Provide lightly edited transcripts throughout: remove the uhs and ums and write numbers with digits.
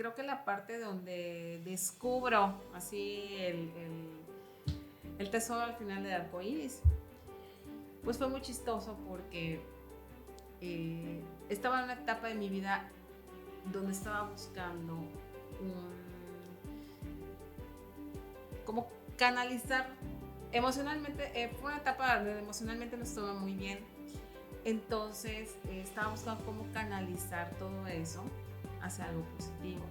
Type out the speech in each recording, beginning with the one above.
creo que la parte donde descubro así el tesoro al final del arco iris, pues fue muy chistoso porque estaba en una etapa de mi vida donde estaba buscando como canalizar emocionalmente, fue una etapa donde emocionalmente no estaba muy bien, entonces estaba buscando cómo canalizar todo eso hacia algo positivo.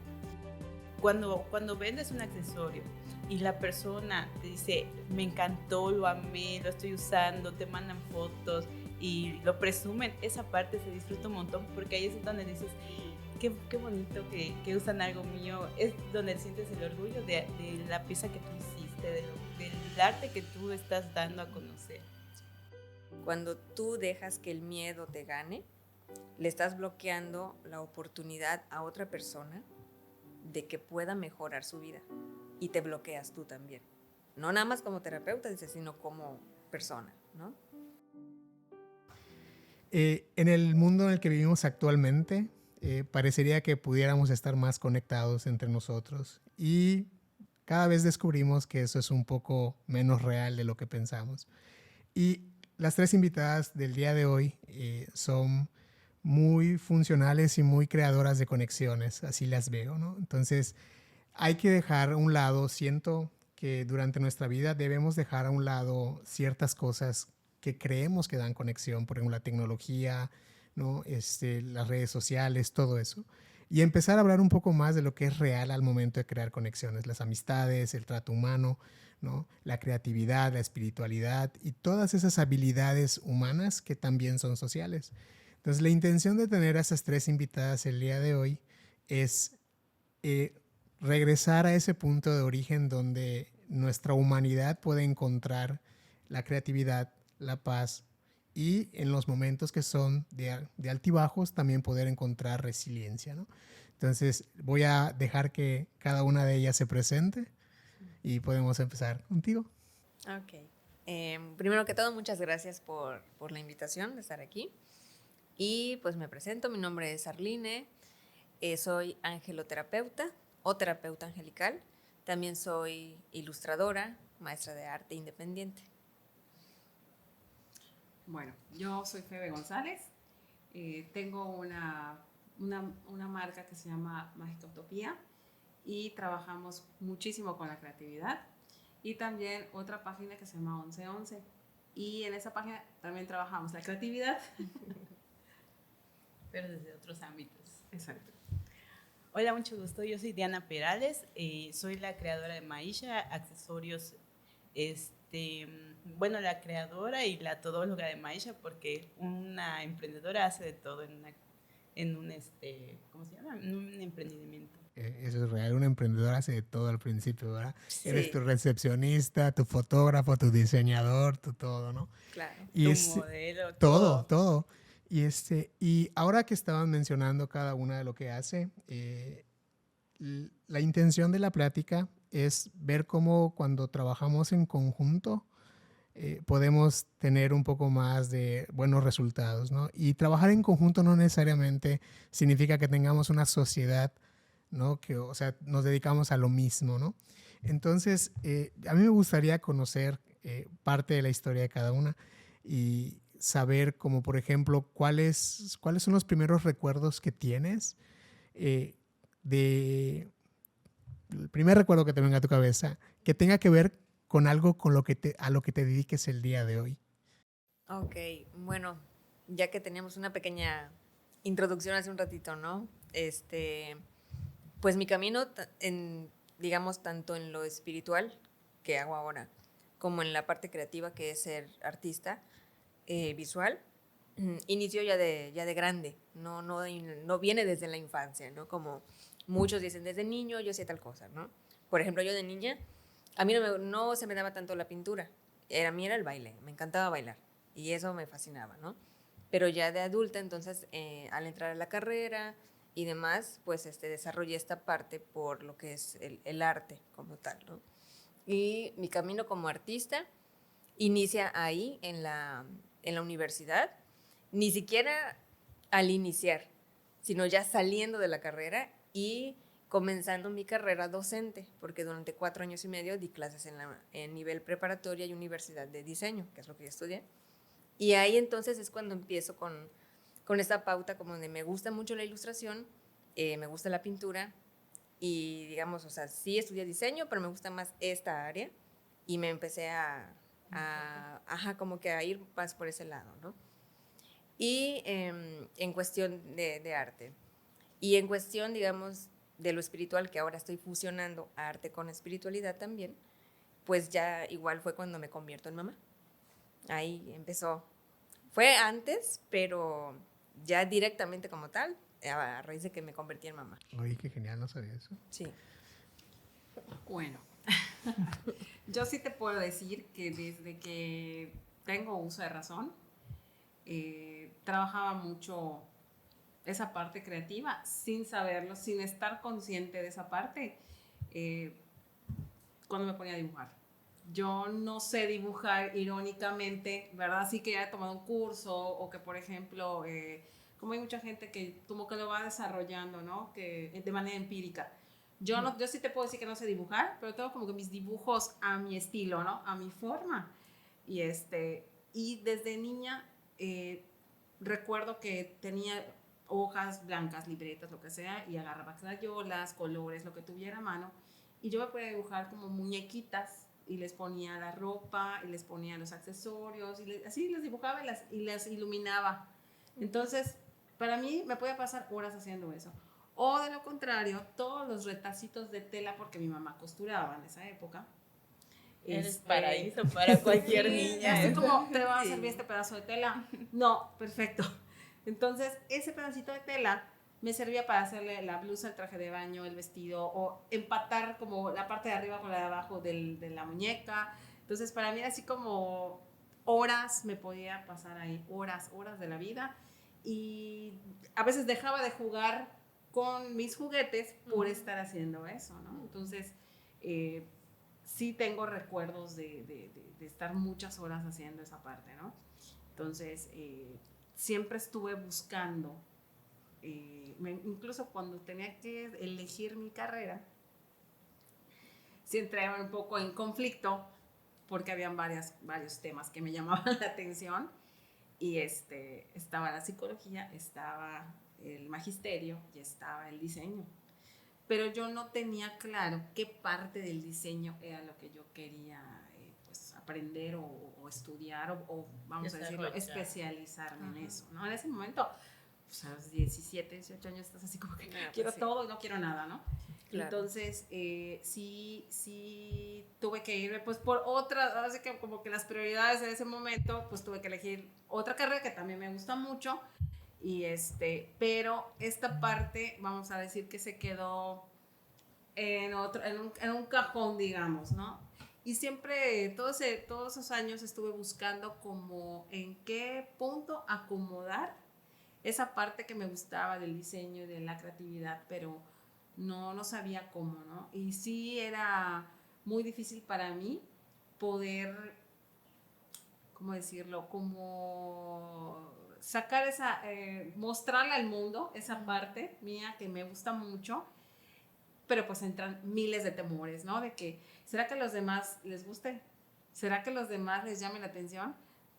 Cuando vendes un accesorio y la persona te dice, me encantó, lo amé, lo estoy usando, te mandan fotos y lo presumen, esa parte se disfruta un montón, porque ahí es donde dices, qué bonito que usan algo mío. Es donde sientes el orgullo de la pieza que tú hiciste, del arte que tú estás dando a conocer. Cuando tú dejas que el miedo te gane, le estás bloqueando la oportunidad a otra persona de que pueda mejorar su vida, y te bloqueas tú también. No nada más como terapeuta, sino como persona, ¿no? En el mundo en el que vivimos actualmente, parecería que pudiéramos estar más conectados entre nosotros, y cada vez descubrimos que eso es un poco menos real de lo que pensamos. Y las tres invitadas del día de hoy son muy funcionales y muy creadoras de conexiones, así las veo, ¿no? Entonces, hay que dejar a un lado, siento que durante nuestra vida debemos dejar a un lado ciertas cosas que creemos que dan conexión, por ejemplo, la tecnología, ¿no? Las redes sociales, todo eso. Y empezar a hablar un poco más de lo que es real al momento de crear conexiones, las amistades, el trato humano, ¿no? La creatividad, la espiritualidad y todas esas habilidades humanas que también son sociales. Entonces, la intención de tener a esas tres invitadas el día de hoy es regresar a ese punto de origen donde nuestra humanidad puede encontrar la creatividad, la paz, y en los momentos que son de altibajos también poder encontrar resiliencia, ¿no? Entonces voy a dejar que cada una de ellas se presente y podemos empezar contigo. Ok. Primero que todo, muchas gracias por la invitación de estar aquí. Y pues me presento, mi nombre es Arline, soy angeloterapeuta o terapeuta angelical. También soy ilustradora, maestra de arte independiente. Bueno, yo soy Febe González, tengo una marca que se llama Mágica Utopía y trabajamos muchísimo con la creatividad, y también otra página que se llama 1111, y en esa página también trabajamos la creatividad. Pero desde otros ámbitos. Exacto. Hola, mucho gusto. Yo soy Diana Perales, soy la creadora de Maisha Accesorios. Bueno, la creadora y la todóloga de Maisha, porque una emprendedora hace de todo en un ¿cómo se llama? En un emprendimiento. Eso es real, una emprendedora hace de todo al principio, ¿verdad? Sí. Eres tu recepcionista, tu fotógrafo, tu diseñador, tu todo, ¿no? Claro. Y Tu modelo, todo, todo. Y ahora que estaban mencionando cada una de lo que hace, la intención de la plática es ver cómo cuando trabajamos en conjunto podemos tener un poco más de buenos resultados, ¿no? Y trabajar en conjunto no necesariamente significa que tengamos una sociedad, ¿no? Que, o sea, nos dedicamos a lo mismo, ¿no? Entonces, a mí me gustaría conocer parte de la historia de cada una y saber, como por ejemplo, cuáles son los primeros recuerdos que tienes de el primer recuerdo que te venga a tu cabeza que tenga que ver con algo con a lo que te dediques el día de hoy. Ok, bueno, ya que teníamos una pequeña introducción hace un ratito, ¿no? Pues mi camino, digamos, tanto en lo espiritual que hago ahora, como en la parte creativa, que es ser artista visual, inició ya de grande, no viene desde la infancia, ¿no? Como muchos dicen, desde niño yo hacía tal cosa, ¿no? Por ejemplo, yo de niña, a mí no se me daba tanto la pintura, a mí era el baile, me encantaba bailar, y eso me fascinaba, ¿no? Pero ya de adulta, entonces, al entrar a la carrera y demás, pues desarrollé esta parte por lo que es el arte como tal, ¿no? Y mi camino como artista inicia ahí, en la universidad, ni siquiera al iniciar, sino ya saliendo de la carrera y comenzando mi carrera docente, porque durante 4 años y medio di clases en nivel preparatoria y universidad de diseño, que es lo que yo estudié. Y ahí entonces es cuando empiezo con esta pauta como de me gusta mucho la ilustración, me gusta la pintura y digamos, o sea, sí estudié diseño, pero me gusta más esta área y me empecé como que a ir más por ese lado, ¿no? Y en cuestión de arte. Y en cuestión, digamos, de lo espiritual, que ahora estoy fusionando arte con espiritualidad también, pues ya igual fue cuando me convierto en mamá. Ahí empezó. Fue antes, pero ya directamente como tal, a raíz de que me convertí en mamá. Oye, qué genial, no sabía eso. Sí. Bueno, yo sí te puedo decir que desde que tengo uso de razón, trabajaba mucho esa parte creativa sin saberlo, sin estar consciente de esa parte, cuando me ponía a dibujar. Yo no sé dibujar irónicamente, ¿verdad? Sí que ya he tomado un curso o que, por ejemplo, como hay mucha gente que como que lo va desarrollando, ¿no? Que de manera empírica. Yo sí te puedo decir que no sé dibujar, pero tengo como que mis dibujos a mi estilo, ¿no? A mi forma. Y desde niña recuerdo que tenía hojas blancas, libretas, lo que sea, y agarraba crayolas, colores, lo que tuviera a mano, y yo me podía dibujar como muñequitas, y les ponía la ropa, y les ponía los accesorios, así les dibujaba y las iluminaba. Entonces, para mí me podía pasar horas haciendo eso. O de lo contrario, todos los retacitos de tela, porque mi mamá costuraba en esa época. Eres paraíso para cualquier niña. Así como, ¿te va a servir este pedazo de tela? No, perfecto. Entonces, ese pedacito de tela me servía para hacerle la blusa, el traje de baño, el vestido, o empatar como la parte de arriba con la de abajo de la muñeca. Entonces, para mí era así como horas, me podía pasar ahí, horas de la vida. Y a veces dejaba de jugar con mis juguetes por estar haciendo eso, ¿no? Entonces, sí tengo recuerdos de estar muchas horas haciendo esa parte, ¿no? Entonces, siempre estuve buscando, incluso cuando tenía que elegir mi carrera, sí entré un poco en conflicto porque habían varios temas que me llamaban la atención y estaba la psicología, estaba el magisterio y estaba el diseño. Pero yo no tenía claro qué parte del diseño era lo que yo quería pues, aprender o estudiar o vamos a decirlo, especializarme en eso, ¿no? En ese momento, pues a los 17, 18 años estás así como que quiero sí. todo y no quiero nada, ¿no? Claro. Entonces, sí tuve que irme pues por otra, así que como que las prioridades de ese momento, pues tuve que elegir otra carrera que también me gusta mucho. Pero esta parte, vamos a decir que se quedó en un cajón, digamos, ¿no? Y siempre, todos esos años estuve buscando como en qué punto acomodar esa parte que me gustaba del diseño y de la creatividad, pero no sabía cómo, ¿no? Y sí era muy difícil para mí poder, ¿cómo decirlo? Como sacar mostrarle al mundo esa parte mía que me gusta mucho, pero pues entran miles de temores, ¿no? De que, ¿será que a los demás les guste? ¿Será que a los demás les llame la atención?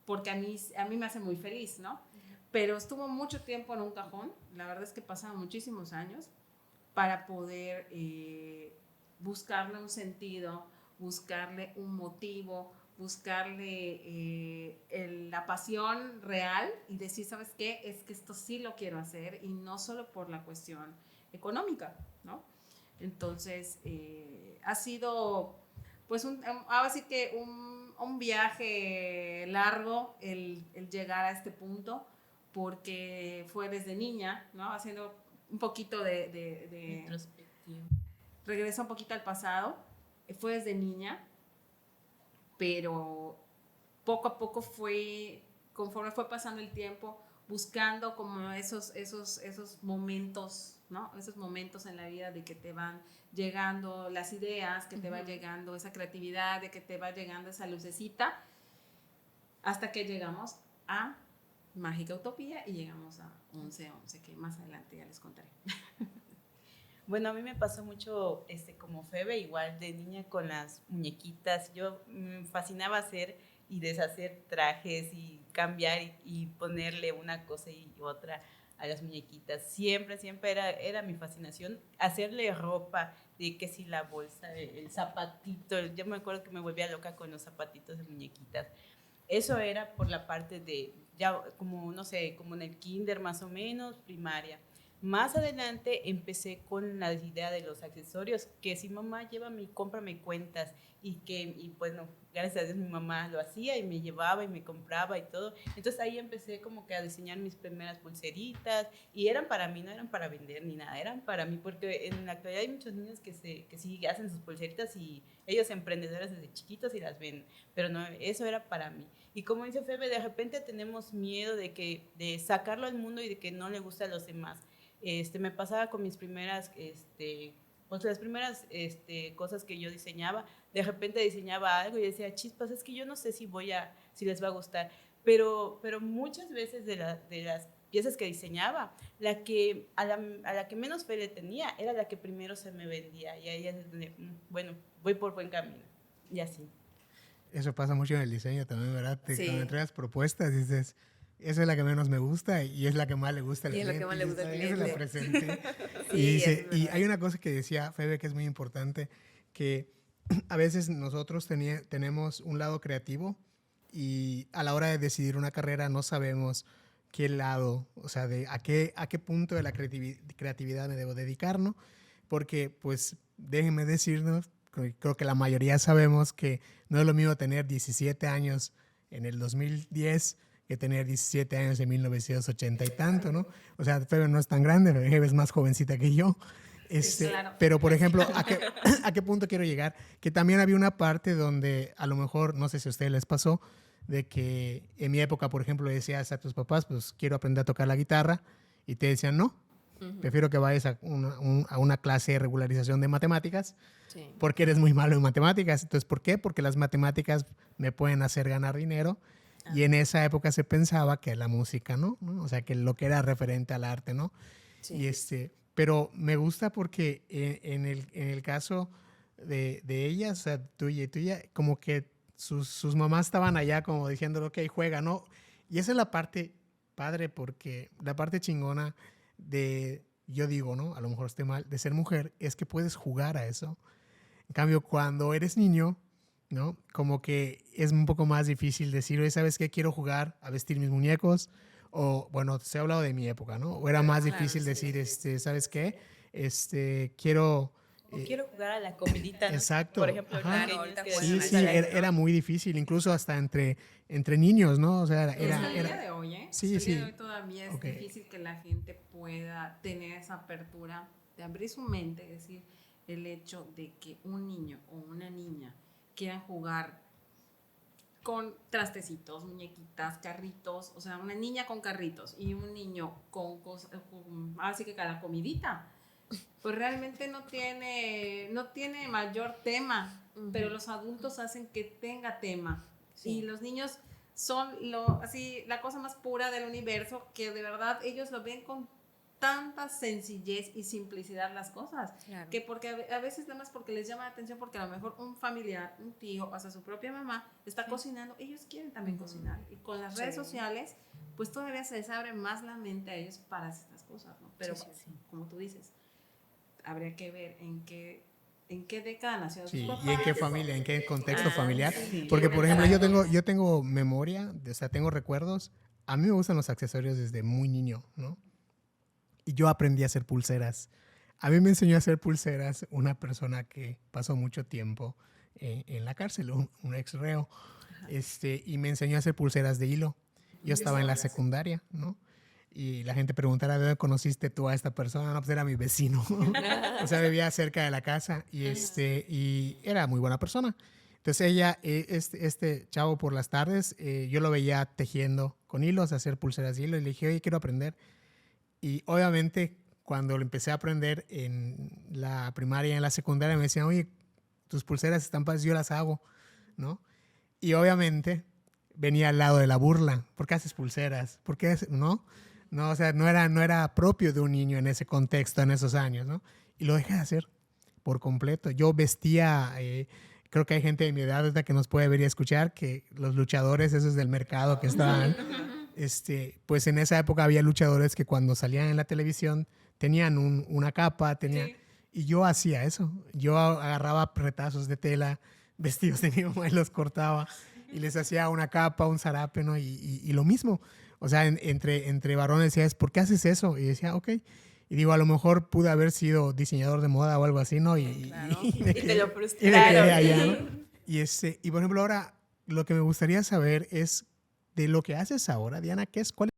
Porque a mí me hace muy feliz, ¿no? Pero estuvo mucho tiempo en un cajón, la verdad es que pasaron muchísimos años para poder buscarle un sentido, buscarle un motivo, buscarle la pasión real y decir, ¿sabes qué? Es que esto sí lo quiero hacer y no solo por la cuestión económica, ¿no? Entonces, ha sido, pues, ahora sí que un viaje largo el llegar a este punto, porque fue desde niña, ¿no? Haciendo un poquito de Introspectivo. regreso un poquito al pasado, fue desde niña, pero poco a poco conforme fue pasando el tiempo, buscando como esos momentos, ¿no? Esos momentos en la vida de que te van llegando las ideas, que te va llegando esa creatividad, de que te va llegando esa lucecita, hasta que llegamos a Mágica Utopía y llegamos a 11-11, que más adelante ya les contaré. Bueno, a mí me pasó mucho como Febe, igual de niña con las muñequitas. Yo me fascinaba hacer y deshacer trajes y cambiar y ponerle una cosa y otra a las muñequitas. Siempre, siempre era mi fascinación hacerle ropa, de que si la bolsa, el zapatito. Yo me acuerdo que me volvía loca con los zapatitos de muñequitas. Eso era por la parte de, ya como, no sé, como en el kinder más o menos, primaria. Más adelante empecé con la idea de los accesorios, que si mamá llévame y cómprame cuentas, y pues no, gracias a Dios mi mamá lo hacía y me llevaba y me compraba y todo. Entonces ahí empecé como que a diseñar mis primeras pulseritas y eran para mí, no eran para vender ni nada, eran para mí, porque en la actualidad hay muchos niños que sí hacen sus pulseritas y ellos emprendedores desde chiquitos y las venden, pero no, eso era para mí. Y como dice Febe, de repente tenemos miedo de sacarlo al mundo y de que no le guste a los demás. Me pasaba con mis primeras, pues las primeras cosas que yo diseñaba. De repente diseñaba algo y decía, chispas, es que yo no sé si les va a gustar. Pero muchas veces de las piezas que diseñaba, a la que menos fe le tenía era la que primero se me vendía. Y ahí es donde, bueno, voy por buen camino. Y así. Eso pasa mucho en el diseño también, ¿verdad? Sí. Cuando entregas propuestas dices, esa es la que menos me gusta y es la que más le gusta al cliente. Y es la que más le gusta al Esa cliente. la presenté. Sí, y hay una cosa que decía Febe que es muy importante, que a veces nosotros tenemos un lado creativo y a la hora de decidir una carrera no sabemos qué lado, o sea, a qué punto de la creatividad me debo dedicar, ¿no? Porque, pues, déjenme decirnos, creo que la mayoría sabemos que no es lo mismo tener 17 años en el 2010 que tener 17 años en 1980 y tanto, ¿no? O sea, Febe no es tan grande, Febe es más jovencita que yo. Sí, claro. Pero, por ejemplo, ¿a qué punto quiero llegar? Que también había una parte donde a lo mejor, no sé si a ustedes les pasó, de que en mi época, por ejemplo, le decías a tus papás, pues quiero aprender a tocar la guitarra, y te decían, no, prefiero que vayas a una clase de regularización de matemáticas, Sí. porque eres muy malo en matemáticas. Entonces, ¿por qué? Porque las matemáticas me pueden hacer ganar dinero. Y en esa época se pensaba que la música, ¿no? O sea, que lo que era referente al arte, ¿no? Sí. Y pero me gusta porque en el caso de ellas, o sea, tuya, como que sus mamás estaban allá como diciendo, ok, juega, ¿no? Y esa es la parte padre, porque la parte chingona yo digo, ¿no? A lo mejor esté mal, de ser mujer, es que puedes jugar a eso. En cambio, cuando eres niño, ¿no? Como que es un poco más difícil decir, oye, ¿sabes qué? Quiero jugar a vestir mis muñecos. O, bueno, se ha hablado de mi época, ¿no? O era más difícil decir, ¿sabes qué? Quiero... quiero jugar a la comidita, ¿no? Exacto. Por ejemplo, ahorita Sí, era muy difícil, incluso hasta entre niños, ¿no? O sea, Hasta el día de hoy, ¿eh? Sí, Hasta el día sí. de hoy todavía es difícil que la gente pueda tener esa apertura de abrir su mente, es decir, el hecho de que un niño o una niña quieran jugar con trastecitos, muñequitas, carritos, o sea, una niña con carritos y un niño con cosas, así que cada comidita, pues realmente no tiene mayor tema, pero los adultos hacen que tenga tema. Sí. Y los niños son la cosa más pura del universo, que de verdad ellos lo ven con tanta sencillez y simplicidad las cosas, claro. Que porque a veces nada más porque les llama la atención, porque a lo mejor un familiar, un tío, hasta su propia mamá está cocinando, ellos quieren también cocinar, y con las redes sociales pues todavía se les abre más la mente a ellos para estas cosas, ¿no? Pero como tú dices, habría que ver en qué década nació sí, papás, y en qué familia, en qué contexto familiar, sí, porque por ejemplo yo tengo memoria, o sea, tengo recuerdos. A mí me gustan los accesorios desde muy niño, ¿no? Y yo aprendí a hacer pulseras. A mí me enseñó a hacer pulseras una persona que pasó mucho tiempo en la cárcel, un ex reo, y me enseñó a hacer pulseras de hilo. Yo estaba en la secundaria, ¿no? Y la gente preguntará, ¿de dónde conociste tú a esta persona? No, pues era mi vecino. O sea, vivía cerca de la casa y era muy buena persona. Entonces ella, este chavo por las tardes, yo lo veía tejiendo con hilos, hacer pulseras de hilo, y le dije, oye, quiero aprender. Y obviamente cuando lo empecé a aprender en la primaria y en la secundaria me decían, oye, tus pulseras están padres, yo las hago, ¿no? Y obviamente venía al lado de la burla. ¿Por qué haces pulseras? ¿Por qué no? No, o sea, no era propio de un niño en ese contexto, en esos años, ¿no? y lo dejé de hacer por completo. Yo vestía, creo que hay gente de mi edad ahorita que nos puede ver y escuchar, que los luchadores esos del mercado que estaban, pues en esa época había luchadores que cuando salían en la televisión tenían una capa, Sí. y yo hacía eso. Yo agarraba retazos de tela, vestidos de mi mamá y los cortaba y les hacía una capa, un zarape, ¿no? Y lo mismo. O sea, entre varones decías, ¿por qué haces eso? Y decía, ok. Y digo, a lo mejor pude haber sido diseñador de moda o algo así, ¿no? Claro. Y me Y te lo quedé, y me frustraron. quedé allá, ¿no? Y por ejemplo, ahora lo que me gustaría saber es de lo que haces ahora, Diana, ¿cuál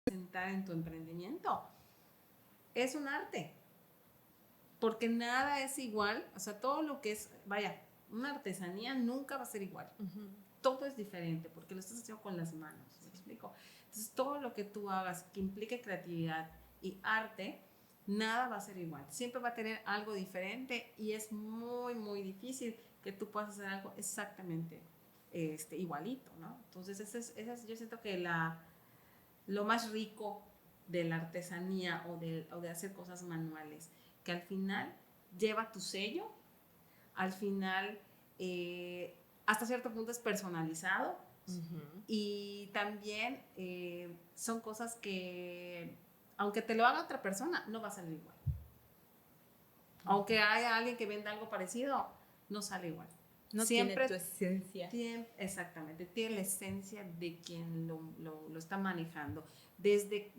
Sentar en tu emprendimiento es un arte, porque nada es igual, o sea, todo lo que es, vaya, una artesanía nunca va a ser igual. Todo es diferente porque lo estás haciendo con las manos, ¿me explico? Entonces, todo lo que tú hagas que implique creatividad y arte, nada va a ser igual. Siempre va a tener algo diferente y es muy, muy difícil que tú puedas hacer algo exactamente igualito, ¿no? Entonces, yo siento que lo más rico de la artesanía o de hacer cosas manuales, que al final lleva tu sello, al final hasta cierto punto es personalizado. Y también son cosas que, aunque te lo haga otra persona, no va a salir igual. Aunque haya alguien que venda algo parecido, no sale igual. No Siempre tiene tu esencia. exactamente, tiene la esencia de quien lo está manejando. Desde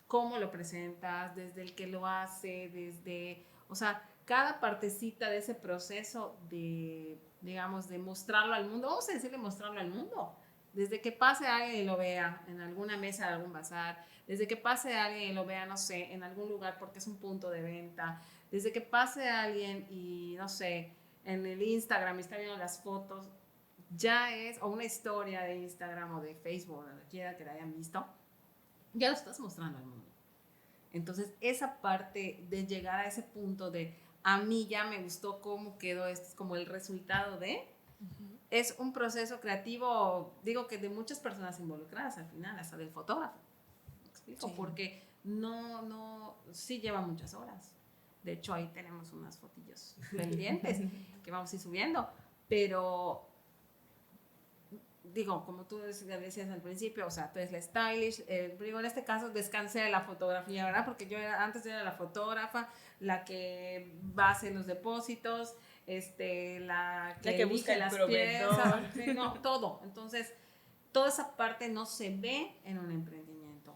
cómo lo presentas, desde el que lo hace, o sea, cada partecita de ese proceso de, digamos, de mostrarlo al mundo, vamos a decirle mostrarlo al mundo, Desde que pase alguien y lo vea en alguna mesa de algún bazar, desde que pase alguien y lo vea, no sé, en algún lugar porque es un punto de venta, desde que pase alguien y, no sé, en el Instagram está viendo las fotos, ya es, o una historia de Instagram o de Facebook, donde quiera que la hayan visto, ya lo estás mostrando al mundo. Entonces, esa parte de llegar a ese punto de, a mí ya me gustó cómo quedó, esto es como el resultado de, es un proceso creativo, digo que de muchas personas involucradas al final, hasta del fotógrafo. ¿Me explico? Sí. Porque sí lleva muchas horas. De hecho, ahí tenemos unas fotillos pendientes que vamos a ir subiendo. Pero, digo, como tú decías al principio, o sea, tú eres la stylish, digo, en este caso descansé de la fotografía, ¿verdad? Porque antes era la fotógrafa, la que va a hacer los depósitos, la que busca el las proveedor. piezas, sí, no, todo. Entonces, toda esa parte no se ve en un emprendimiento.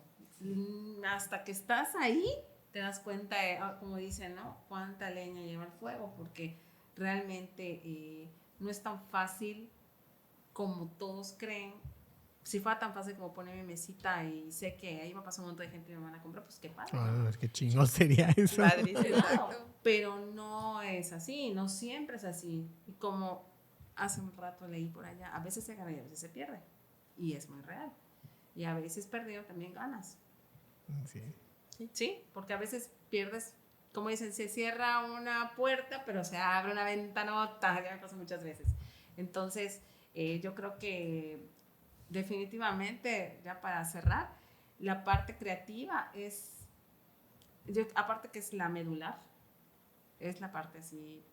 Hasta que estás ahí, te das cuenta, como dicen, ¿no? Cuánta leña lleva el fuego, porque realmente no es tan fácil como todos creen. Si fuera tan fácil como poner mi mesita y sé que ahí va a pasar un montón de gente y me van a comprar, pues qué padre. Ah, qué chingón sería eso. Claro, pero no es así, no siempre es así. Y como hace un rato leí por allá, a veces se gana y a veces se pierde. Y es muy real. Y a veces perdido también ganas. Sí. Sí, porque a veces pierdes, como dicen, se cierra una puerta, pero se abre una ventanota, ya me pasó muchas veces. Entonces, yo creo que definitivamente, ya para cerrar, la parte creativa aparte que es la medular, es la parte así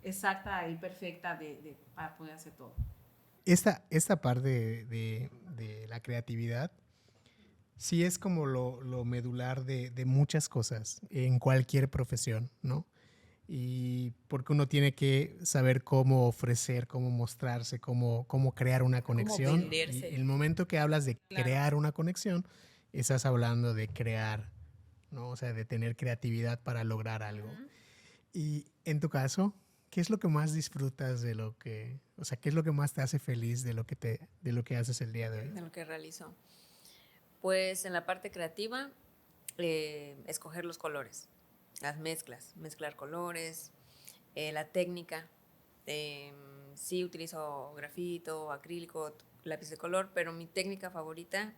exacta y perfecta para poder hacer todo. Esta parte de la creatividad sí es como lo medular de muchas cosas en cualquier profesión, ¿no? Y porque uno tiene que saber cómo ofrecer, cómo mostrarse, cómo crear una conexión. venderse. Y el momento que hablas de crear una conexión, estás hablando de crear, ¿no? O sea, de tener creatividad para lograr algo. Y en tu caso, ¿qué es lo que más disfrutas de o sea, qué es lo que más te hace feliz de lo que haces el día de hoy? De lo que realizo. Pues en la parte creativa, escoger los colores, las mezclar colores, la técnica. Sí utilizo grafito, acrílico, lápiz de color, pero mi técnica favorita,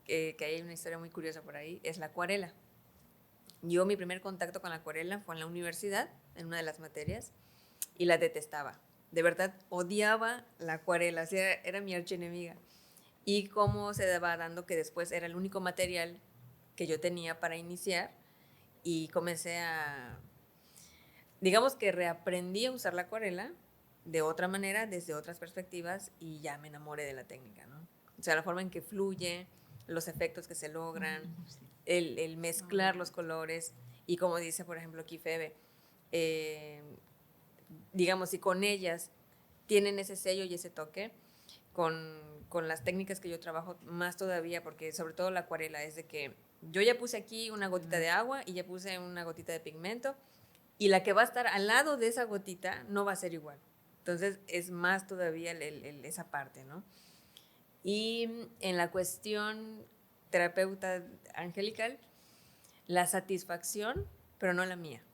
que hay una historia muy curiosa por ahí, es la acuarela. Yo mi primer contacto con la acuarela fue en la universidad, en una de las materias, y la detestaba. De verdad, odiaba la acuarela, o sea, era mi archienemiga. Y cómo se va dando que después era el único material que yo tenía para iniciar y comencé digamos que reaprendí a usar la acuarela de otra manera, desde otras perspectivas, y ya me enamoré de la técnica, ¿no? O sea, la forma en que fluye, los efectos que se logran, el mezclar los colores, y como dice, por ejemplo, aquí Febe, digamos, si con ellas tienen ese sello y ese toque, con las técnicas que yo trabajo más todavía, porque sobre todo la acuarela es de que yo ya puse aquí una gotita de agua y ya puse una gotita de pigmento, y la que va a estar al lado de esa gotita no va a ser igual. Entonces es más todavía esa parte, ¿no? Y en la cuestión terapeuta angelical, la satisfacción, pero no la mía,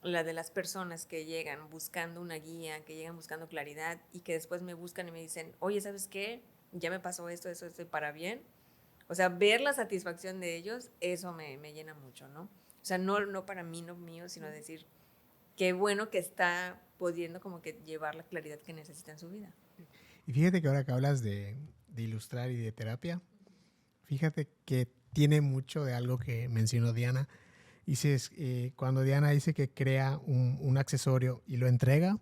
la de las personas que llegan buscando una guía, que llegan buscando claridad y que después me buscan y me dicen, oye, ¿sabes qué? Ya me pasó esto para bien. O sea, ver la satisfacción de ellos, eso me llena mucho, ¿no? O sea, no para mí, no mío, sino decir, qué bueno que está pudiendo como que llevar la claridad que necesita en su vida. Y fíjate que ahora que hablas de ilustrar y de terapia, fíjate que tiene mucho de algo que mencionó Diana. Dices, cuando Diana dice que crea un accesorio y lo entrega,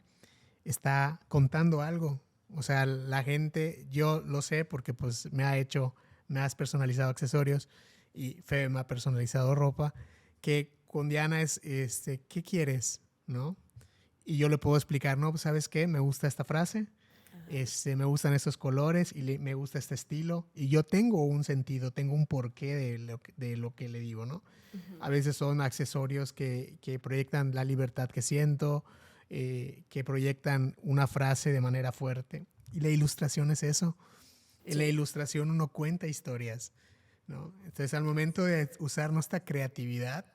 está contando algo. O sea, la gente, yo lo sé porque pues me has personalizado accesorios y Febe me ha personalizado ropa, que con Diana es, ¿qué quieres? ¿No? Y yo le puedo explicar, no, pues, ¿sabes qué? Me gusta esta frase, me gustan estos colores y me gusta este estilo. Y yo tengo un sentido, tengo un porqué de lo que le digo, ¿no? A veces son accesorios que proyectan la libertad que siento, que proyectan una frase de manera fuerte. Y la ilustración es eso. En la ilustración uno cuenta historias, ¿no? Entonces, al momento de usar nuestra creatividad,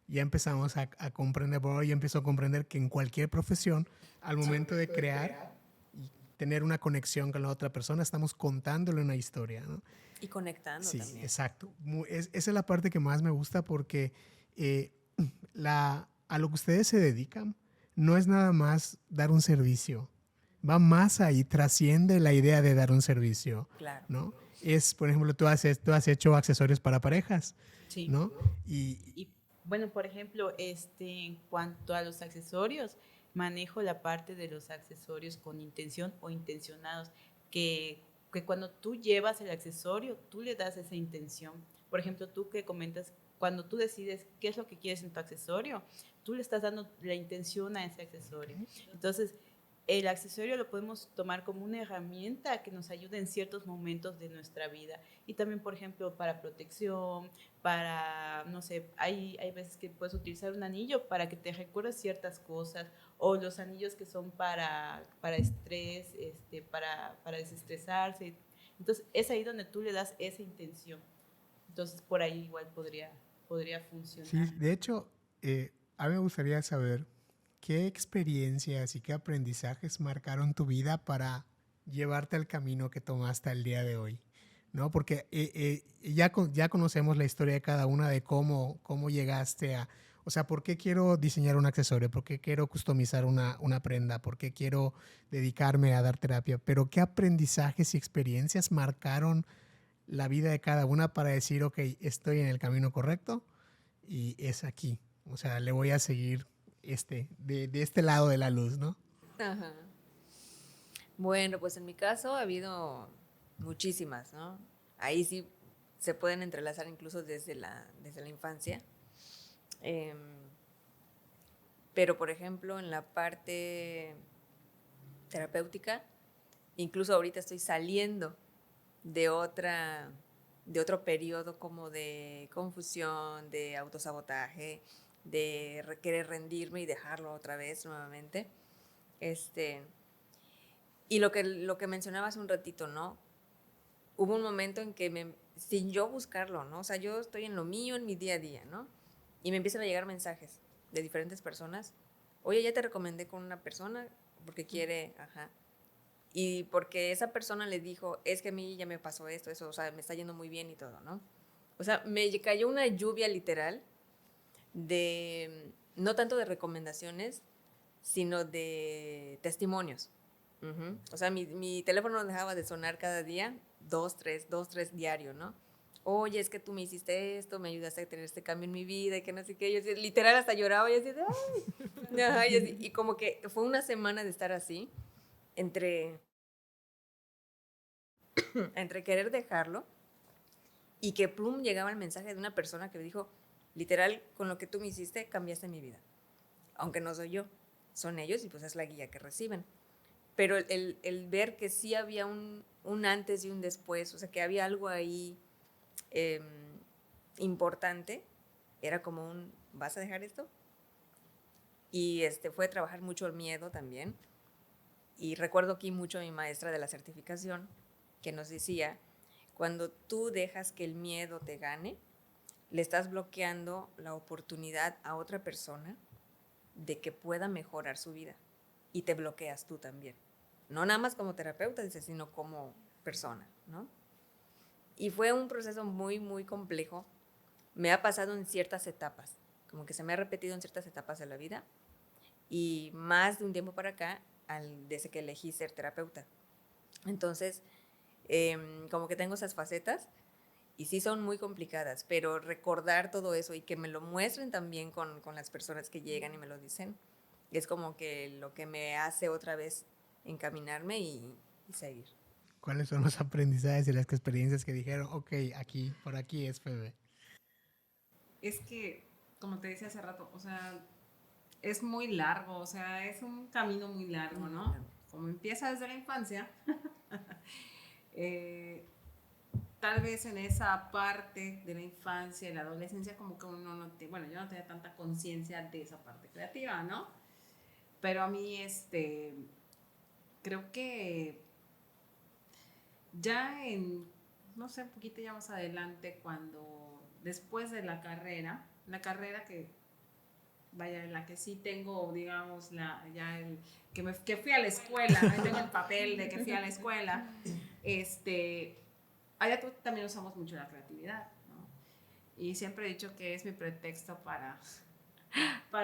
ya empezamos a comprender, bueno, yo empiezo a comprender que en cualquier profesión, al momento de crear y tener una conexión con la otra persona, estamos contándole una historia, ¿no? Y conectando Sí, también. exacto. Esa es la parte que más me gusta porque eh, a lo que ustedes se dedican no es nada más dar un servicio. Va más ahí, trasciende la idea de dar un servicio, Claro. ¿no? Es, por ejemplo, tú has hecho accesorios para parejas, Sí. ¿no? Y Y bueno, por ejemplo, en cuanto a los accesorios, manejo la parte de los accesorios con intención o intencionados, que cuando tú llevas el accesorio, tú le das esa intención. Por ejemplo, tú que comentas, cuando tú decides qué es lo que quieres en tu accesorio, tú le estás dando la intención a ese accesorio. Entonces, el accesorio lo podemos tomar como una herramienta que nos ayude en ciertos momentos de nuestra vida. Y también, por ejemplo, para protección, para, no sé, hay veces que puedes utilizar un anillo para que te recuerdes ciertas cosas, o los anillos que son para estrés, para desestresarse. Entonces, es ahí donde tú le das esa intención. Entonces, por ahí igual podría sí, funcionar. de hecho, a mí me gustaría saber qué experiencias y qué aprendizajes marcaron tu vida para llevarte al camino que tomaste al día de hoy, ¿no? Porque ya conocemos la historia de cada una de cómo llegaste a, o sea, ¿por qué quiero diseñar un accesorio? ¿Por qué quiero customizar una prenda? ¿Por qué quiero dedicarme a dar terapia? Pero ¿qué aprendizajes y experiencias marcaron la vida de cada una para decir, ok, estoy en el camino correcto y es aquí? O sea, le voy a seguir de este lado de la luz, ¿no? Ajá. Bueno, pues en mi caso ha habido muchísimas, ¿no? Ahí sí se pueden entrelazar incluso desde la infancia. Em, pero, por ejemplo, en la parte terapéutica, incluso ahorita estoy saliendo de de otro periodo como de confusión, de autosabotaje, de querer rendirme y dejarlo otra vez nuevamente. Este, y lo que mencionaba hace un ratito, ¿no? Hubo un momento en que sin yo buscarlo, ¿no? O sea, yo estoy en lo mío, en mi día a día, ¿no? Y me empiezan a llegar mensajes de diferentes personas. Oye, ya te recomendé con una persona porque quiere, ajá. Y porque esa persona le dijo, es que a mí ya me pasó esto, eso, o sea, me está yendo muy bien y todo, ¿no? O sea, me cayó una lluvia literal no tanto de recomendaciones, sino de testimonios. O sea, mi teléfono no dejaba de sonar cada día, dos, tres diario, ¿no? Oye, es que tú me hiciste esto, me ayudaste a tener este cambio en mi vida y que no sé qué. Yo literal hasta lloraba y así de, ay. Ajá, y como que fue una semana de estar así, entre entre querer dejarlo y que plum llegaba el mensaje de una persona que me dijo, literal, con lo que tú me hiciste, cambiaste mi vida. Aunque no soy yo, son ellos y pues es la guía que reciben. Pero el ver que sí había un antes y un después, o sea, que había algo ahí eh, importante, era como ¿vas a dejar esto? Y fue trabajar mucho el miedo también. Y recuerdo aquí mucho a mi maestra de la certificación, que nos decía, cuando tú dejas que el miedo te gane, le estás bloqueando la oportunidad a otra persona de que pueda mejorar su vida. Y te bloqueas tú también. No nada más como terapeuta, dice, sino como persona, ¿no? Y fue un proceso muy, muy complejo. Me ha pasado en ciertas etapas, como que se me ha repetido en ciertas etapas de la vida. Y más de un tiempo para acá, desde que elegí ser terapeuta. Entonces, como que tengo esas facetas y sí son muy complicadas, pero recordar todo eso y que me lo muestren también con las personas que llegan y me lo dicen, es como que lo que me hace otra vez encaminarme y seguir. ¿Cuáles son los aprendizajes y las experiencias que dijeron, ok, aquí, por aquí es Febe? Es que, como te decía hace rato, o sea, es muy largo, o sea, es un camino muy largo, ¿no? Como empieza desde la infancia, eh, tal vez en esa parte de la infancia y la adolescencia como que uno no tiene, bueno, yo no tenía tanta conciencia de esa parte creativa, ¿no? Pero a mí, creo que Ya no sé, un poquito ya más adelante, cuando después de la carrera que, vaya, en la que sí tengo, digamos, que fui a la escuela, ¿no? Tengo el papel de que fui a la escuela, allá también usamos mucho la creatividad, ¿no? Y siempre he dicho que es mi pretexto para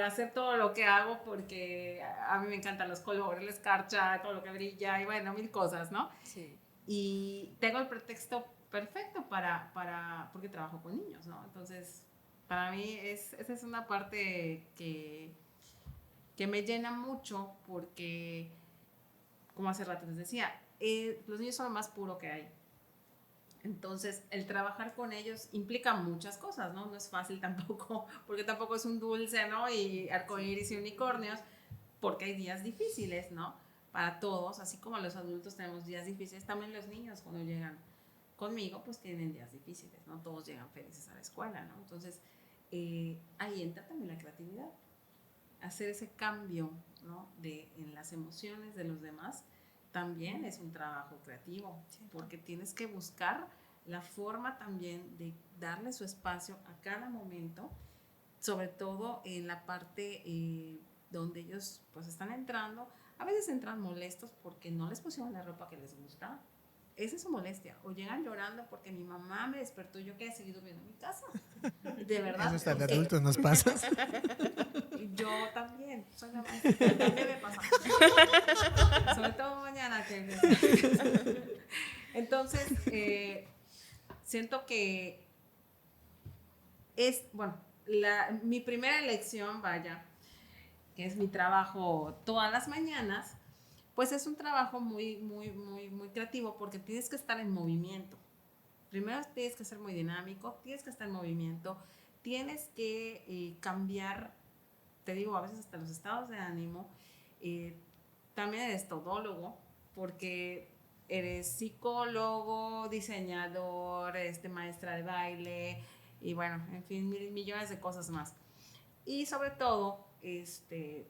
hacer todo lo que hago, porque a mí me encantan los colores, la escarcha, todo lo que brilla, y bueno, mil cosas, ¿no? Sí. Y tengo el pretexto perfecto porque trabajo con niños, ¿no? Entonces, para mí esa es una parte que me llena mucho, porque, como hace rato les decía, los niños son lo más puro que hay. Entonces, el trabajar con ellos implica muchas cosas, ¿no? No es fácil tampoco, porque tampoco es un dulce, ¿no? Y arcoíris y unicornios, porque hay días difíciles, ¿no? Para todos, así como los adultos tenemos días difíciles, también los niños cuando llegan conmigo, pues tienen días difíciles, ¿no? Todos llegan felices a la escuela, ¿no? Entonces, ahí entra también la creatividad, hacer ese cambio, ¿no? En las emociones de los demás, también es un trabajo creativo, porque tienes que buscar la forma también de darle su espacio a cada momento, sobre todo en la parte donde ellos pues están entrando. A veces entran molestos porque no les pusieron la ropa que les gusta. Esa es su molestia. O llegan llorando porque mi mamá me despertó y yo quedé seguido viendo en mi casa. De verdad. Eso hasta de adultos nos pasa. Yo también. Soy la maestra. También me pasa. Sobre todo mañana. Entonces, siento que bueno, mi primera elección, vaya, que es mi trabajo todas las mañanas, pues es un trabajo muy, muy, muy, muy creativo, porque tienes que estar en movimiento. Primero tienes que ser muy dinámico, tienes que estar en movimiento, tienes que cambiar, te digo, a veces hasta los estados de ánimo. También eres todólogo, porque eres psicólogo, diseñador, maestra de baile, y bueno, en fin, millones de cosas más. Y sobre todo,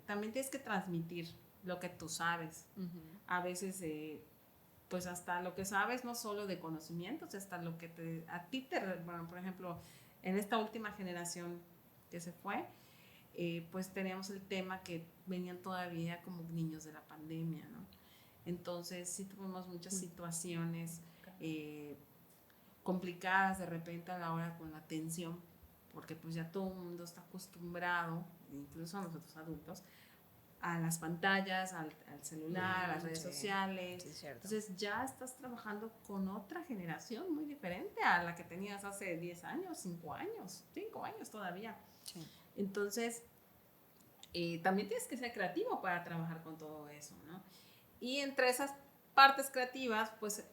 también tienes que transmitir lo que tú sabes. A veces, pues hasta lo que sabes, no solo de conocimientos, hasta lo que a ti bueno, por ejemplo, en esta última generación que se fue, pues teníamos el tema que venían todavía como niños de la pandemia, ¿no? Entonces sí tuvimos muchas situaciones complicadas de repente a la hora con la atención, porque pues ya todo el mundo está acostumbrado, incluso nosotros adultos, a las pantallas, al celular, a las redes sociales. Sí, entonces ya estás trabajando con otra generación muy diferente a la que tenías hace 10 años, 5 años todavía. Sí. Entonces, también tienes que ser creativo para trabajar con todo eso, ¿no? Y entre esas partes creativas, pues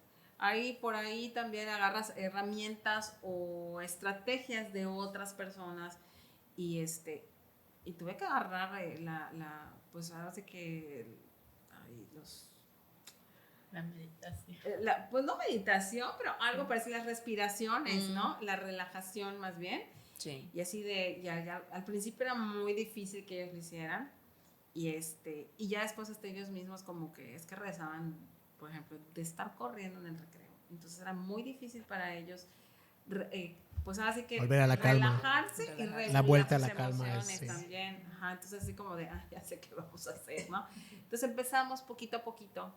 por ahí también agarras herramientas o estrategias de otras personas, y tuve que agarrar pues ahora sí que la meditación. Pues no meditación, pero algo parecido a las respiraciones, ¿no? La relajación más bien. Sí. Y así ya al principio era muy difícil que ellos lo hicieran, y ya después ellos mismos como que es que rezaban, por ejemplo, de estar corriendo en el recreo. Entonces era muy difícil para ellos, pues así que volver a la relajarse calma. Y regular la vuelta a sus la calma emociones también. Entonces así como de, ya sé qué vamos a hacer, ¿no? Entonces empezamos poquito a poquito.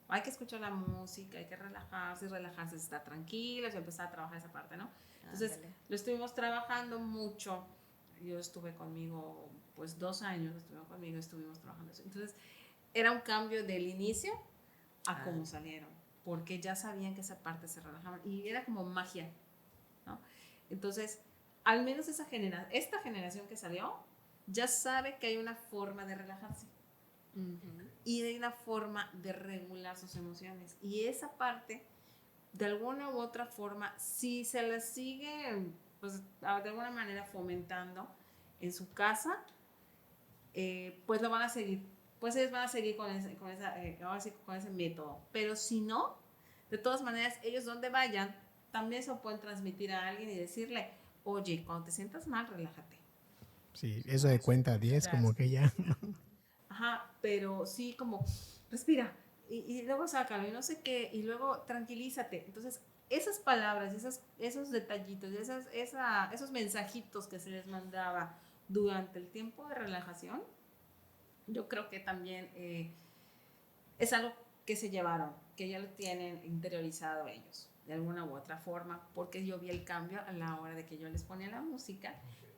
Hay que escuchar la música, hay que relajarse, estar tranquilos y empezar a trabajar esa parte, ¿no? Entonces lo estuvimos trabajando mucho. Yo estuve conmigo, pues 2 años estuvimos trabajando eso. Entonces era un cambio del inicio a cómo salieron, porque ya sabían que esa parte se relajaban y era como magia, ¿no? Entonces, al menos esta generación que salió ya sabe que hay una forma de relajarse. Y hay una forma de regular sus emociones, y esa parte de alguna u otra forma, si se les sigue pues de alguna manera fomentando en su casa, pues lo van a seguir, pues ellos van a seguir con ese método. Pero si no, de todas maneras, ellos donde vayan también se lo pueden transmitir a alguien y decirle, oye, cuando te sientas mal, relájate. Sí, eso de cuenta 10, como que ya. Ajá, pero sí, como respira, y luego sácalo y no sé qué, y luego tranquilízate. Entonces, esas palabras, esos detallitos, esos mensajitos que se les mandaba durante el tiempo de relajación, yo creo que también es algo que se llevaron, que ya lo tienen interiorizado ellos, de alguna u otra forma, porque yo vi el cambio a la hora de que yo les ponía la música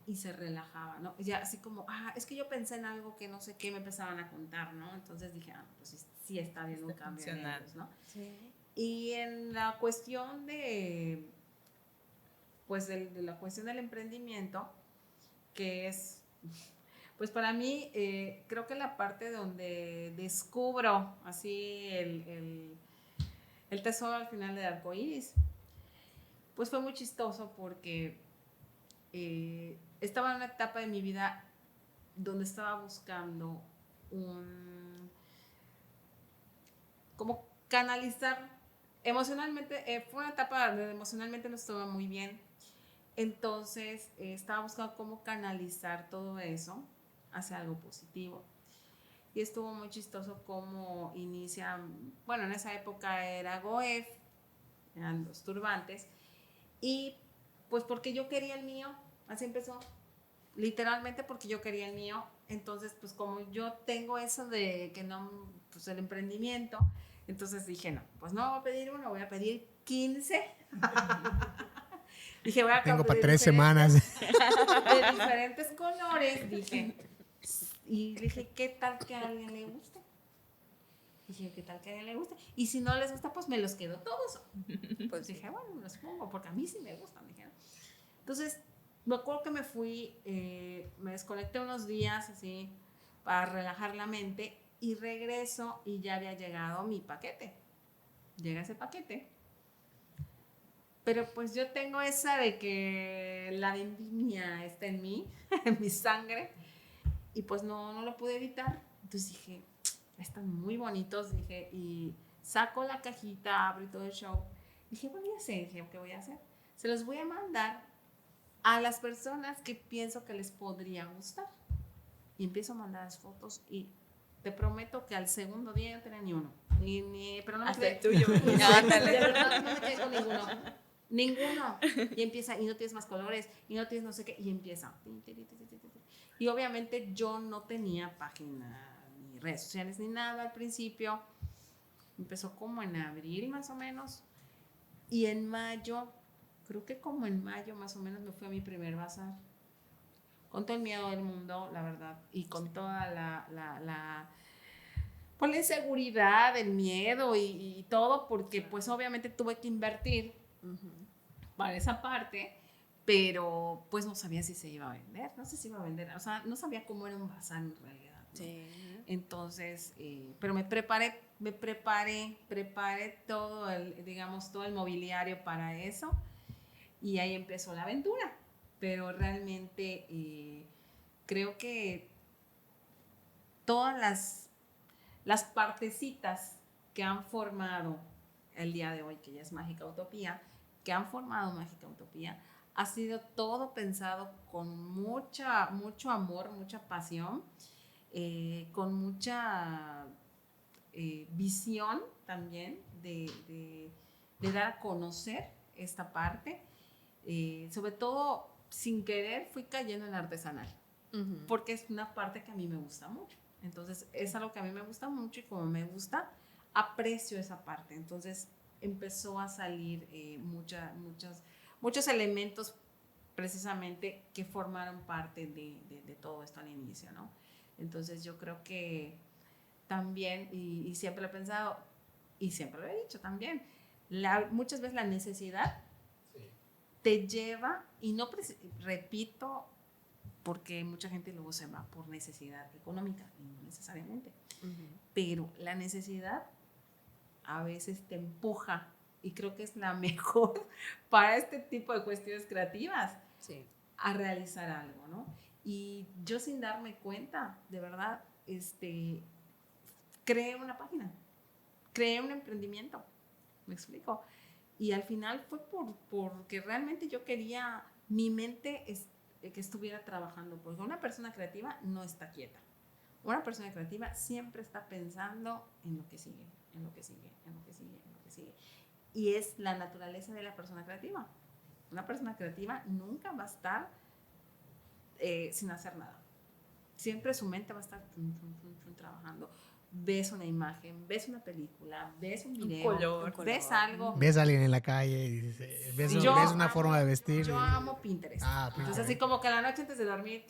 y se relajaban, ¿no? Ya así como, es que yo pensé en algo que no sé qué, me empezaban a contar, ¿no? Entonces dije, pues sí está viendo un cambio en ellos, ¿no? Sí. Y en la cuestión pues de la cuestión del emprendimiento, que es, pues para mí, creo que la parte donde descubro así el tesoro al final del arco iris, pues fue muy chistoso porque estaba en una etapa de mi vida donde estaba buscando como canalizar emocionalmente, fue una etapa donde emocionalmente no estaba muy bien, entonces estaba buscando cómo canalizar todo eso hacia algo positivo. Y estuvo muy chistoso cómo inicia, bueno, en esa época era Goef, eran los turbantes, y pues porque yo quería el mío, así empezó, literalmente porque yo quería el mío. Entonces pues como yo tengo eso de que no, pues el emprendimiento, entonces dije no, pues no voy a pedir uno, voy a pedir 15. Dije voy a Tengo para de 3 semanas. de diferentes colores, dije. Y dije, ¿qué tal que a alguien le guste? Dije, ¿qué tal que a alguien le guste? Y si no les gusta, pues me los quedo todos. Pues dije, bueno, me los pongo, porque a mí sí me gustan. Dije. Entonces, me acuerdo que me fui, me desconecté unos días así para relajar la mente y regreso y ya había llegado mi paquete. Llega ese paquete. Pero pues yo tengo esa de que la vendimia está en mí, en mi sangre. Y pues no lo pude evitar. Entonces dije, están muy bonitos, dije, y saco la cajita, abro y todo el show. Dije, bueno, ya sé, dije, ¿qué voy a hacer? Se los voy a mandar a las personas que pienso que les podría gustar. Y empiezo a mandar las fotos y te prometo que al segundo día no tenía ni uno. Pero no me Hasta quedé, el tuyo. de verdad, no me quedé con ninguno. Ninguno. Y empieza, y no tienes más colores, y no tienes no sé qué, y empieza. Y obviamente yo no tenía página, ni redes sociales, ni nada al principio. Empezó como en abril más o menos. Y en mayo, creo que como en mayo más o menos me fui a mi primer bazar. Con todo el miedo del mundo, la verdad. Y con toda por la inseguridad, el miedo y todo, porque pues obviamente tuve que invertir para esa parte, pero pues no sabía si se iba a vender, no sé si iba a vender, o sea, no sabía cómo era un bazar en realidad, ¿no? Sí. Entonces, pero me preparé todo digamos, todo el mobiliario para eso, y ahí empezó la aventura, pero realmente creo que todas las partecitas que han formado el día de hoy, que ya es Mágica Utopía, que han formado Mágica Utopía, ha sido todo pensado con mucho amor, mucha pasión, con mucha visión también de dar a conocer esta parte. Sobre todo, sin querer, fui cayendo en artesanal, porque es una parte que a mí me gusta mucho. Entonces, es algo que a mí me gusta mucho y como me gusta, aprecio esa parte. Entonces, empezó a salir muchos elementos precisamente que formaron parte de todo esto al inicio, ¿no? Entonces, yo creo que también, y siempre lo he pensado, y siempre lo he dicho también, muchas veces la necesidad te lleva, y no repito, porque mucha gente luego se va por necesidad económica, y no necesariamente, pero la necesidad a veces te empuja, y creo que es la mejor para este tipo de cuestiones creativas, Sí. a realizar algo, ¿no? Y yo sin darme cuenta, de verdad, creé una página, creé un emprendimiento, ¿me explico? Y al final fue porque realmente yo quería mi mente que estuviera trabajando, porque una persona creativa no está quieta. Una persona creativa siempre está pensando en lo que sigue, en lo que sigue, en lo que sigue, en lo que sigue. Y es la naturaleza de la persona creativa. Una persona creativa nunca va a estar sin hacer nada. Siempre su mente va a estar trabajando. Ves una imagen, ves una película, ves un video, color. ves algo. Ves a alguien en la calle y dices, ves, Sí. ves una forma de vestir. Yo amo Pinterest. Ah, Entonces, Pinterest. así como que a la noche antes de dormir,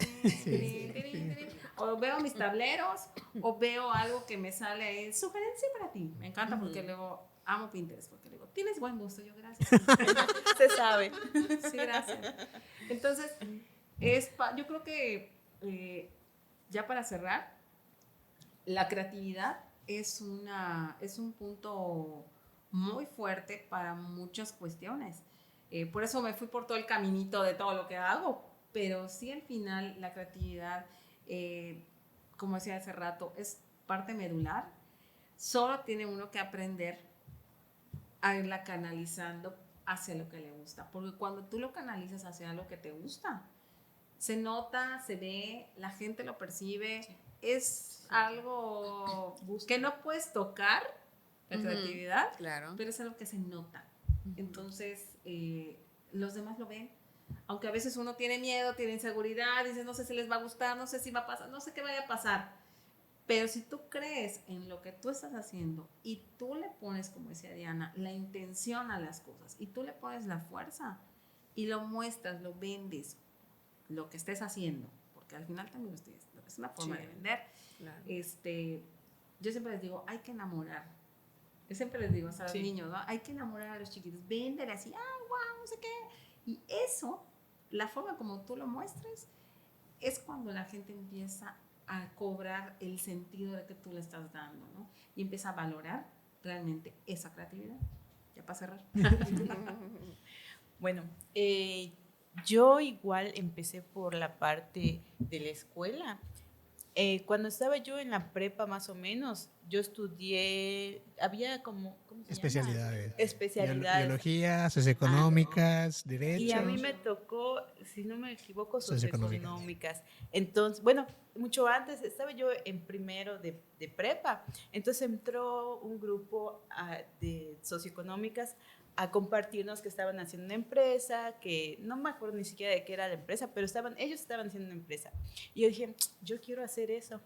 o veo mis tableros, o veo algo que me sale ahí, sugerencia para ti. Me encanta porque luego amo Pinterest, porque luego, tienes buen gusto, yo gracias. Se sabe. Sí, gracias. Entonces, yo creo que ya para cerrar, la creatividad es un punto muy fuerte para muchas cuestiones. Por eso me fui por todo el caminito de todo lo que hago, pero sí al final la creatividad, como decía hace rato, es parte medular. Solo tiene uno que aprender a irla canalizando hacia lo que le gusta, porque cuando tú lo canalizas hacia lo que te gusta, se nota, se ve, la gente lo percibe, es algo que no puedes tocar, la creatividad, Claro. pero es algo que se nota. Entonces, los demás lo ven. Aunque a veces uno tiene miedo, tiene inseguridad, dice, no sé si les va a gustar, no sé si va a pasar, no sé qué vaya a pasar. Pero si tú crees en lo que tú estás haciendo y tú le pones, como decía Diana, la intención a las cosas y tú le pones la fuerza y lo muestras, lo vendes, lo que estés haciendo, porque al final también es una forma de vender. Claro. Yo siempre les digo, hay que enamorar. Yo siempre les digo a los niños, ¿no? Hay que enamorar a los chiquitos, vender así, wow, no sé qué. Y eso, la forma como tú lo muestres, es cuando la gente empieza a cobrar el sentido de que tú le estás dando, ¿no? Y empieza a valorar realmente esa creatividad. Ya para cerrar. Bueno, yo igual empecé por la parte de la escuela. Cuando estaba yo en la prepa más o menos, yo estudié, había como, ¿cómo se Especialidades. llama? Especialidades. Biología, socioeconómicas, derecho. Y a mí me tocó, si no me equivoco, Socioeconómicas. socioeconómicas. Entonces, bueno, mucho antes estaba yo en primero de prepa. Entonces entró un grupo de socioeconómicas a compartirnos que estaban haciendo una empresa, que no me acuerdo ni siquiera de qué era la empresa, pero ellos estaban haciendo una empresa. Y yo dije, yo quiero hacer eso.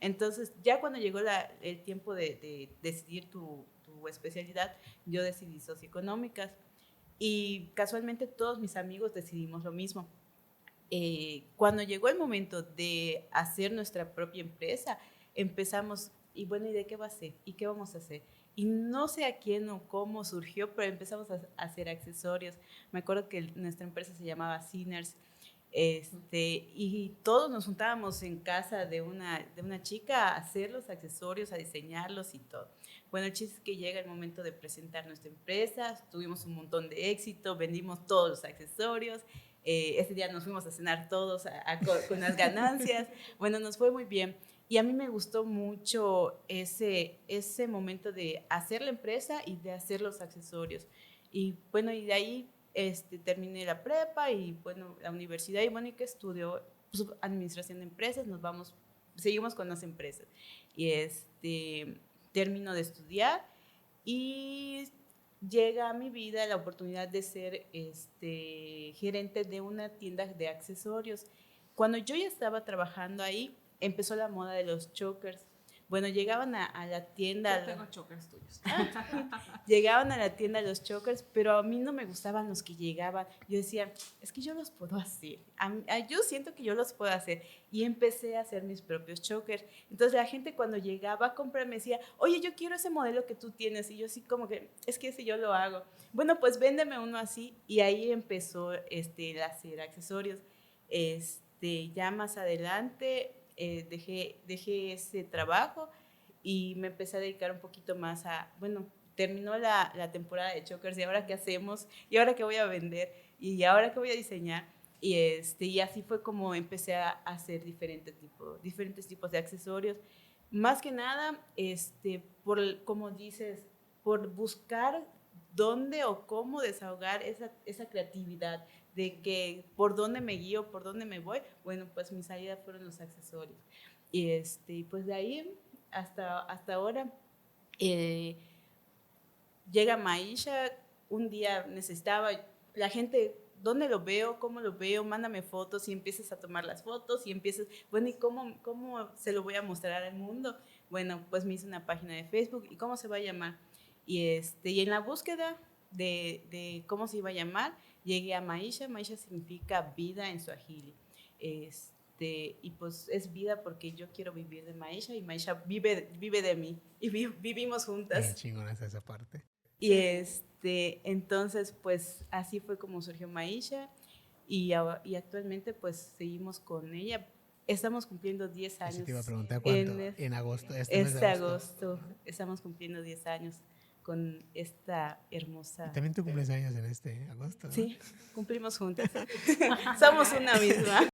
Entonces, ya cuando llegó el tiempo de decidir tu especialidad, yo decidí socioeconómicas. Y casualmente todos mis amigos decidimos lo mismo. Cuando llegó el momento de hacer nuestra propia empresa, empezamos, y bueno, ¿y de qué va a ser? ¿Y qué vamos a hacer? Y no sé a quién o cómo surgió, pero empezamos a hacer accesorios. Me acuerdo que nuestra empresa se llamaba Sinners, y todos nos juntábamos en casa de una chica a hacer los accesorios, a diseñarlos y todo. Bueno, el chiste es que llega el momento de presentar nuestra empresa, tuvimos un montón de éxito, vendimos todos los accesorios, ese día nos fuimos a cenar todos con las ganancias, bueno, nos fue muy bien. Y a mí me gustó mucho ese momento de hacer la empresa y de hacer los accesorios. Y bueno, y de ahí terminé la prepa y bueno, la universidad, y bueno, ¿y qué estudio? Pues, administración de empresas, seguimos con las empresas. Y termino de estudiar y llega a mi vida la oportunidad de ser gerente de una tienda de accesorios. Cuando yo ya estaba trabajando ahí, empezó la moda de los chokers. Bueno, llegaban a la tienda. Yo tengo chokers tuyos. Llegaban a la tienda los chokers, pero a mí no me gustaban los que llegaban. Yo decía, es que yo los puedo hacer. Yo siento que yo los puedo hacer. Y empecé a hacer mis propios chokers. Entonces la gente cuando llegaba a comprar me decía, oye, yo quiero ese modelo que tú tienes. Y yo así como que, es que ese yo lo hago. Bueno, pues véndeme uno así. Y ahí empezó el hacer accesorios. Ya más adelante dejé ese trabajo y me empecé a dedicar un poquito más bueno, terminó la temporada de chokers, y ahora qué hacemos, y ahora qué voy a vender, y ahora qué voy a diseñar, y así fue como empecé a hacer diferentes tipos de accesorios, más que nada, como dices, por buscar dónde o cómo desahogar esa creatividad, de que por dónde me guío, por dónde me voy. Bueno, pues mi salida fueron los accesorios. Y pues de ahí hasta ahora llega Maisha. Un día necesitaba, la gente, ¿dónde lo veo? ¿Cómo lo veo? Mándame fotos, y empiezas a tomar las fotos y empiezas, bueno, ¿y cómo se lo voy a mostrar al mundo? Bueno, pues me hice una página de Facebook. ¿Y cómo se va a llamar? Y en la búsqueda de cómo se iba a llamar, llegué a Maisha. Maisha significa vida en suajili. Y pues es vida porque yo quiero vivir de Maisha y Maisha vive de mí y vivimos juntas. Chingona es esa parte. Y entonces pues así fue como surgió Maisha y actualmente pues seguimos con ella. Estamos cumpliendo 10 años. Eso te iba a preguntar cuánto. En agosto. Este agosto estamos cumpliendo 10 años con esta hermosa... ¿Y también tú cumples años en este agosto, ¿no? Sí, cumplimos juntas. Somos una misma.